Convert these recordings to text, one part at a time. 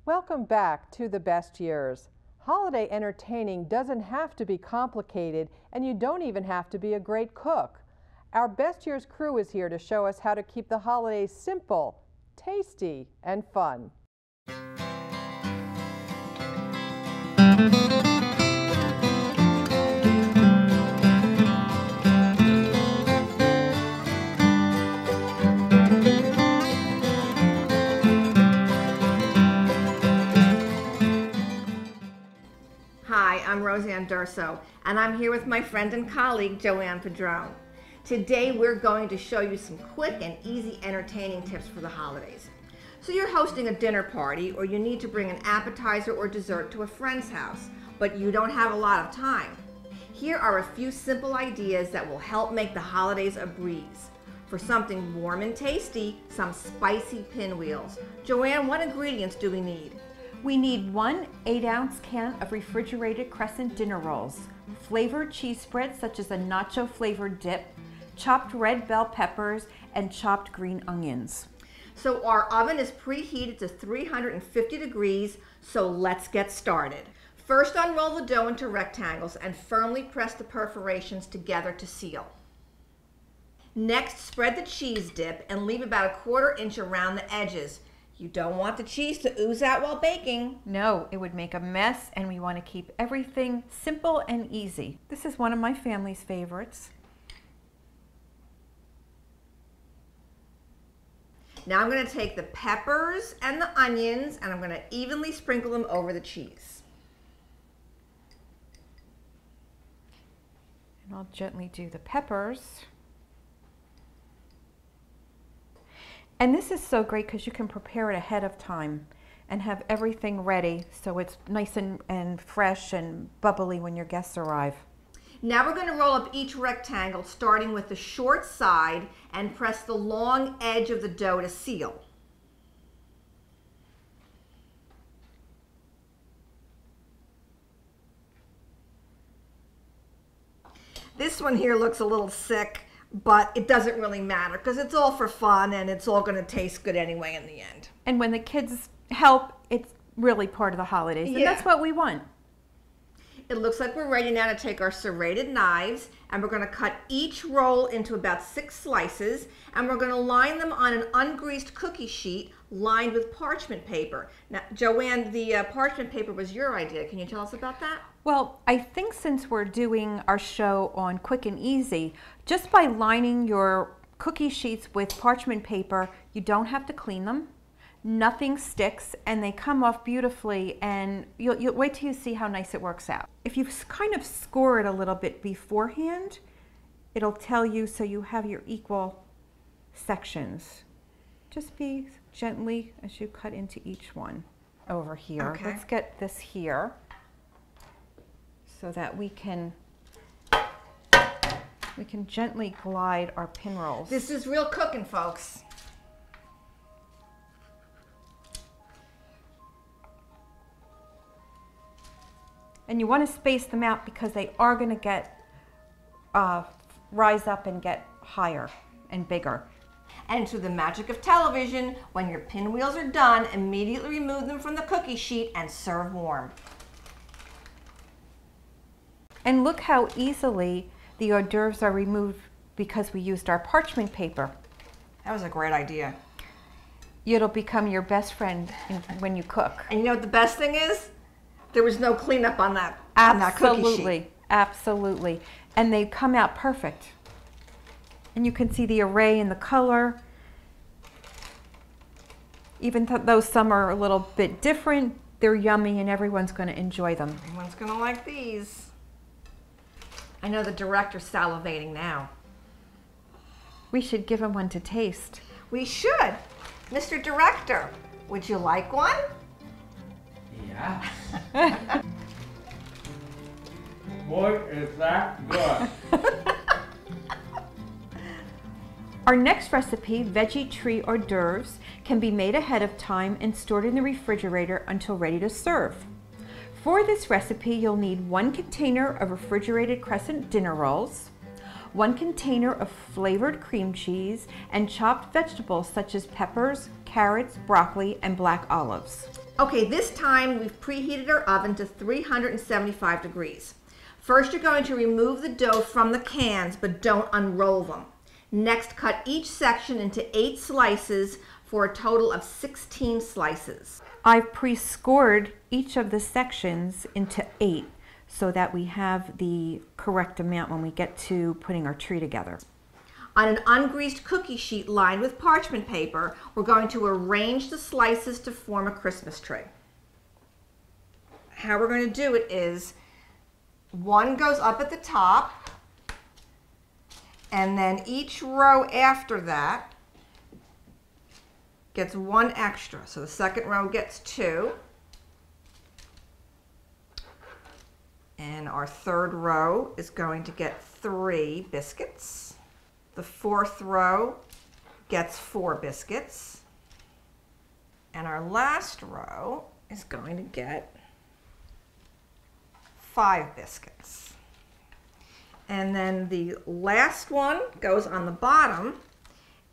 Welcome back to The Best Years. Holiday entertaining doesn't have to be complicated, and you don't even have to be a great cook. Our Best Years crew is here to show us how to keep the holidays simple, tasty, and fun. Hi, I'm Roseanne Durso, and I'm here with my friend and colleague, Joanne Padron. Today, we're going to show you some quick and easy entertaining tips for the holidays. So you're hosting a dinner party, or you need to bring an appetizer or dessert to a friend's house, but you don't have a lot of time. Here are a few simple ideas that will help make the holidays a breeze. For something warm and tasty, some spicy pinwheels. Joanne, what ingredients do we need? We need 1 8-ounce can of refrigerated crescent dinner rolls, flavored cheese spreads such as a nacho flavored dip, chopped red bell peppers, and chopped green onions. So our oven is preheated to 350 degrees, so let's get started. First, unroll the dough into rectangles and firmly press the perforations together to seal. Next, spread the cheese dip and leave about 1/4 inch around the edges. You don't want the cheese to ooze out while baking. No, it would make a mess, and we want to keep everything simple and easy. This is one of my family's favorites. Now I'm going to take the peppers and the onions and I'm going to evenly sprinkle them over the cheese. And I'll gently do the peppers. And this is so great because you can prepare it ahead of time and have everything ready so it's nice and fresh and bubbly when your guests arrive. Now we're going to roll up each rectangle starting with the short side and press the long edge of the dough to seal. This one here looks a little sick, but it doesn't really matter because it's all for fun and it's all going to taste good anyway in the end. And when the kids help, it's really part of the holidays, and that's what we want. It looks like we're ready now to take our serrated knives, and we're going to cut each roll into about 6 slices, and we're going to line them on an ungreased cookie sheet lined with parchment paper. Now, Joanne, the parchment paper was your idea. Can you tell us about that? Well, I think since we're doing our show on quick and easy, just by lining your cookie sheets with parchment paper, you don't have to clean them. Nothing sticks, and they come off beautifully, and you'll wait till you see how nice it works out. If you kind of score it a little bit beforehand, it'll tell you so you have your equal sections. Just be gently as you cut into each one over here. Okay. Let's get this here so that we can gently glide our pin rolls. This is real cooking, folks. And you want to space them out because they are going to get rise up and get higher and bigger. And through the magic of television, when your pinwheels are done, immediately remove them from the cookie sheet and serve warm. And look how easily the hors d'oeuvres are removed because we used our parchment paper. That was a great idea. It'll become your best friend when you cook. And you know what the best thing is? There was no cleanup on that cookie sheet. Absolutely. And they come out perfect. And you can see the array and the color. Even though some are a little bit different, they're yummy and everyone's going to enjoy them. Everyone's going to like these. I know the director's salivating now. We should give him one to taste. We should. Mr. Director, would you like one? Yeah. Boy, is that good. Our next recipe, veggie tree hors d'oeuvres, can be made ahead of time and stored in the refrigerator until ready to serve. For this recipe, you'll need 1 container of refrigerated crescent dinner rolls, 1 container of flavored cream cheese, and chopped vegetables such as peppers, carrots, broccoli, and black olives. Okay, this time we've preheated our oven to 375 degrees. First, you're going to remove the dough from the cans, but don't unroll them. Next, cut each section into 8 slices for a total of 16 slices. I've pre-scored each of the sections into 8 so that we have the correct amount when we get to putting our tree together. On an ungreased cookie sheet lined with parchment paper, we're going to arrange the slices to form a Christmas tree. How we're going to do it is, one goes up at the top, and then each row after that gets 1 extra. So the second row gets 2. And our third row is going to get 3 biscuits. The fourth row gets 4 biscuits. And our last row is going to get 5 biscuits. And then the last one goes on the bottom,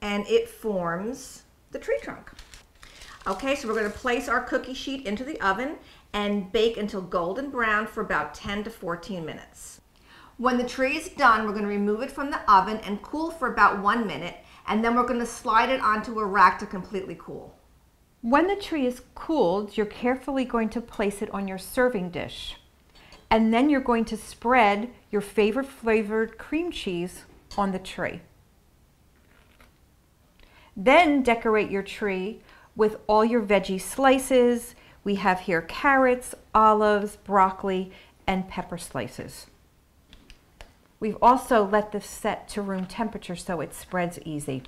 and it forms the tree trunk. Okay, so we're going to place our cookie sheet into the oven and bake until golden brown for about 10 to 14 minutes. When the tree is done, we're going to remove it from the oven and cool for about 1 minute, and then we're going to slide it onto a rack to completely cool. When the tree is cooled, you're carefully going to place it on your serving dish. And then you're going to spread your favorite flavored cream cheese on the tree. Then decorate your tree with all your veggie slices. We have here carrots, olives, broccoli, and pepper slices. We've also let this set to room temperature so it spreads easy.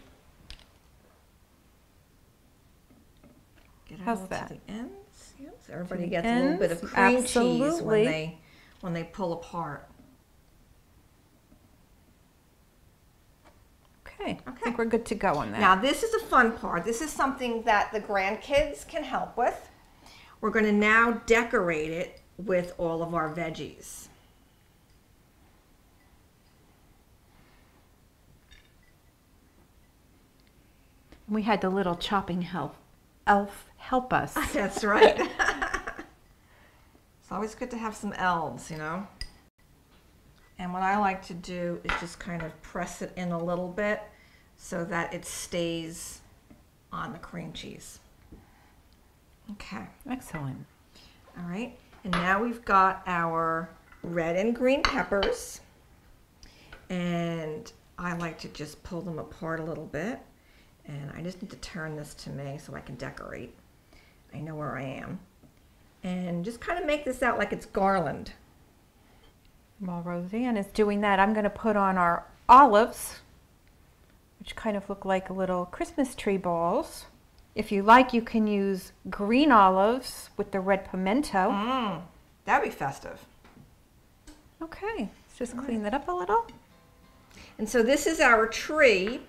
Get it How's all that? to the ends. Yep, so everybody the gets a little bit of ends, cream cheese absolutely. when they pull apart. Okay, I think we're good to go on that. Now this is a fun part. This is something that the grandkids can help with. We're going to now decorate it with all of our veggies. We had the little chopping elf help us. That's right. It's always good to have some elves, you know. And what I like to do is just kind of press it in a little bit so that it stays on the cream cheese. Okay. Excellent. All right. And now we've got our red and green peppers. And I like to just pull them apart a little bit. And I just need to turn this to me so I can decorate. I know where I am. And just kind of make this out like it's garland. While Roseanne is doing that, I'm going to put on our olives, which kind of look like little Christmas tree balls. If you like, you can use green olives with the red pimento. That'd be festive. Okay, let's just clean that up a little. And so this is our tree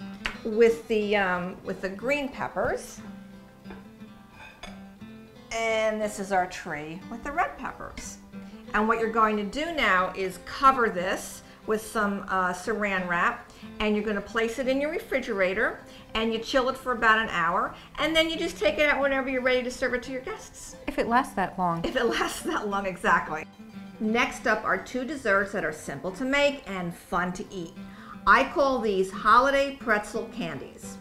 with the green peppers. And this is our tree with the red peppers. And what you're going to do now is cover this with some saran wrap, and you're going to place it in your refrigerator, and you chill it for about an hour, and then you just take it out whenever you're ready to serve it to your guests. If it lasts that long. If it lasts that long, exactly. Next up are 2 desserts that are simple to make and fun to eat. I call these holiday pretzel candies.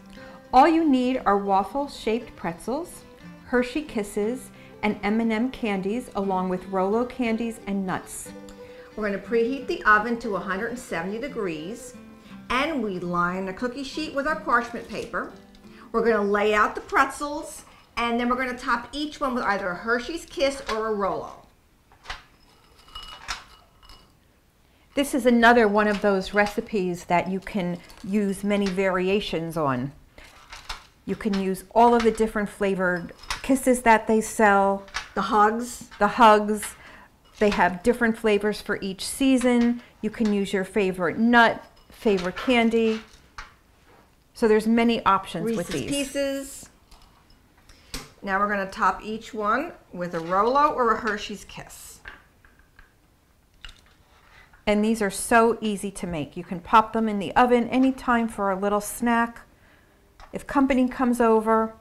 All you need are waffle-shaped pretzels, Hershey Kisses, and M&M candies, along with Rolo candies and nuts. We're going to preheat the oven to 170 degrees, and we line the cookie sheet with our parchment paper. We're going to lay out the pretzels, and then we're going to top each one with either a Hershey's Kiss or a Rolo. This is another one of those recipes that you can use many variations on. You can use all of the different flavored kisses that they sell. The hugs. The hugs. They have different flavors for each season. You can use your favorite nut, favorite candy. So there's many options with Reese's these. Pieces. Now we're going to top each one with a Rolo or a Hershey's Kiss. And these are so easy to make. You can pop them in the oven anytime for a little snack. If company comes over.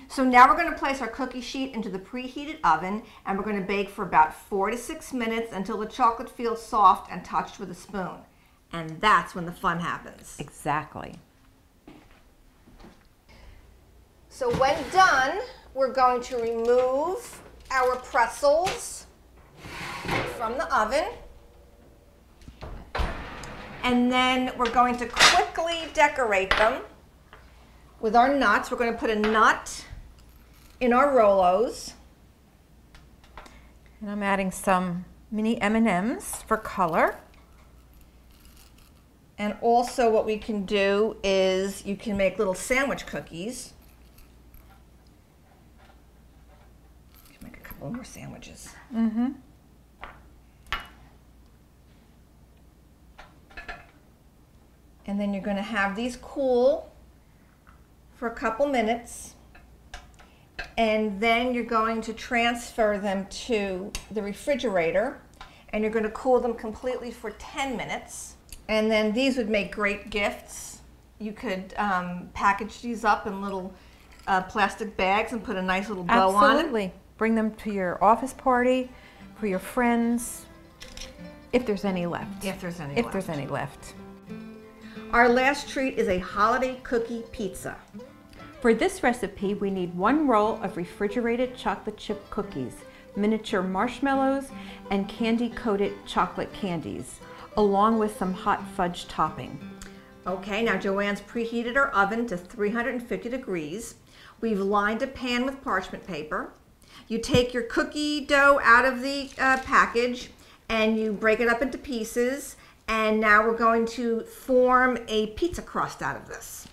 So now we're going to place our cookie sheet into the preheated oven, and we're going to bake for about 4 to 6 minutes until the chocolate feels soft and touched with a spoon. And that's when the fun happens. Exactly. So when done, we're going to remove our pretzels from the oven. And then we're going to quickly decorate them with our nuts. We're going to put a nut in our Rolos. And I'm adding some mini M&Ms for color. And also what we can do is you can make little sandwich cookies. You can make a couple more sandwiches. Mm-hmm. And then you're going to have these cool for a couple minutes. And then you're going to transfer them to the refrigerator. And you're going to cool them completely for 10 minutes. And then these would make great gifts. You could package these up in little plastic bags and put a nice little bow on it. Absolutely. Bring them to your office party, for your friends, if there's any left. If there's any If left. there's any left. Our last treat is a holiday cookie pizza. For this recipe, we need 1 roll of refrigerated chocolate chip cookies, miniature marshmallows, and candy-coated chocolate candies, along with some hot fudge topping. Okay, now Joanne's preheated our oven to 350 degrees. We've lined a pan with parchment paper. You take your cookie dough out of the package and you break it up into pieces. And now we're going to form a pizza crust out of this.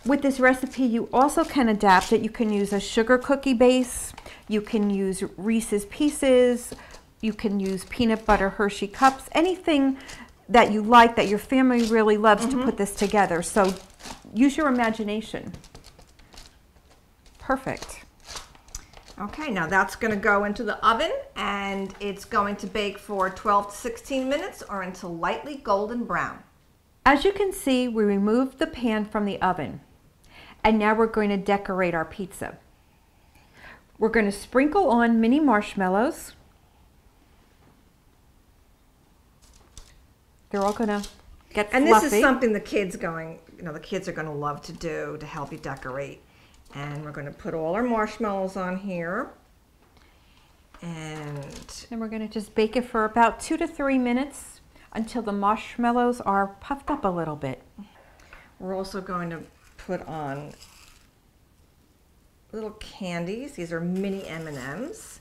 With this recipe, you also can adapt it. You can use a sugar cookie base. You can use Reese's Pieces. You can use peanut butter Hershey cups. Anything that you like, that your family really loves to put this together. So use your imagination. Perfect. Okay, now that's going to go into the oven and it's going to bake for 12 to 16 minutes or until lightly golden brown. As you can see, we removed the pan from the oven. And now we're going to decorate our pizza. We're going to sprinkle on mini marshmallows. They're all going to get fluffy. And this is something the kids are going to love to do to help you decorate. And we're going to put all our marshmallows on here. And we're going to just bake it for about 2 to 3 minutes until the marshmallows are puffed up a little bit. we're also going to put on little candies. These are mini M&Ms,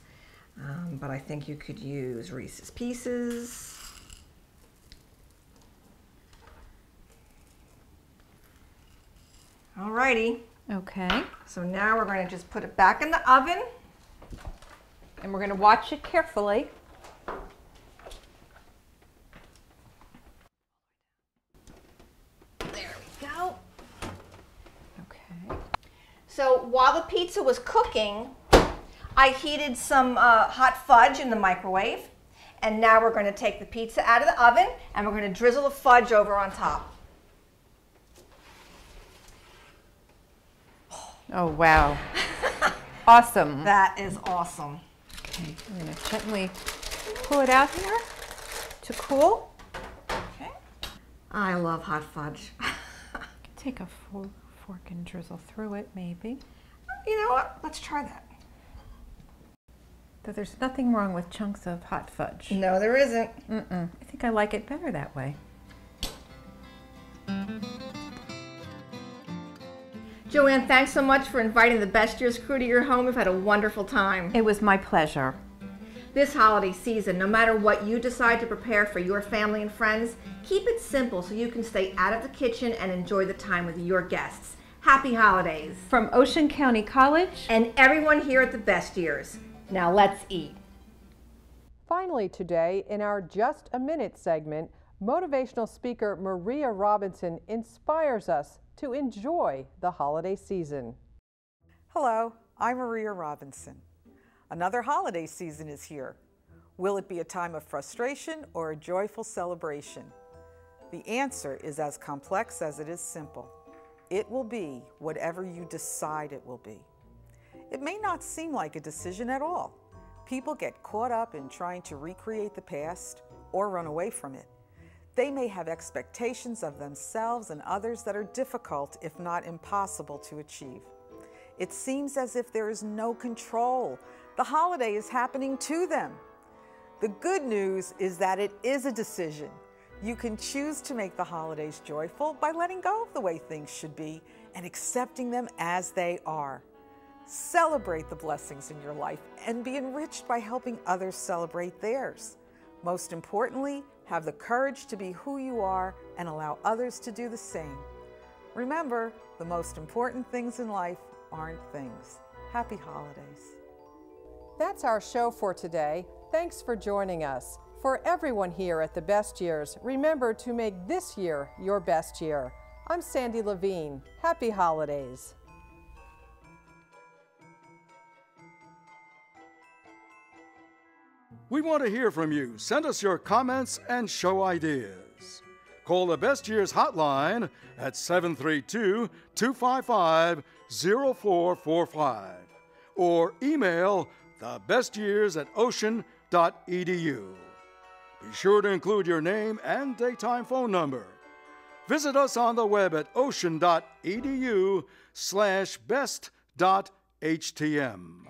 but I think you could use Reese's Pieces. Alrighty. Okay. So now we're going to just put it back in the oven. And we're going to watch it carefully. There we go. Okay. So while the pizza was cooking, I heated some hot fudge in the microwave. And now we're going to take the pizza out of the oven and we're going to drizzle the fudge over on top. Oh, wow. Awesome. That is awesome. Okay, I'm going to gently pull it out here to cool. Okay. I love hot fudge. Take a fork and drizzle through it, maybe. You know what? Let's try that. Though there's nothing wrong with chunks of hot fudge. No, there isn't. I think I like it better that way. Joanne, thanks so much for inviting the Best Year's crew to your home. We've had a wonderful time. It was my pleasure. This holiday season, no matter what you decide to prepare for your family and friends, keep it simple so you can stay out of the kitchen and enjoy the time with your guests. Happy holidays. From Ocean County College And everyone here at the Best Year's. Now let's eat. Finally today, in our Just a Minute segment, motivational speaker Maria Robinson inspires us to enjoy the holiday season. Hello, I'm Maria Robinson. Another holiday season is here. Will it be a time of frustration or a joyful celebration? The answer is as complex as it is simple. It will be whatever you decide it will be. It may not seem like a decision at all. People get caught up in trying to recreate the past or run away from it. They may have expectations of themselves and others that are difficult, if not impossible, to achieve. It seems as if there is no control. The holiday is happening to them. The good news is that it is a decision. You can choose to make the holidays joyful by letting go of the way things should be and accepting them as they are. Celebrate the blessings in your life and be enriched by helping others celebrate theirs. Most importantly, have the courage to be who you are and allow others to do the same. Remember, the most important things in life aren't things. Happy holidays. That's our show for today. Thanks for joining us. For everyone here at The Best Years, remember to make this year your best year. I'm Sandy Levine. Happy holidays. We want to hear from you. Send us your comments and show ideas. Call the Best Years hotline at 732-255-0445 or email thebestyears@ocean.edu. Be sure to include your name and daytime phone number. Visit us on the web at ocean.edu/best.htm.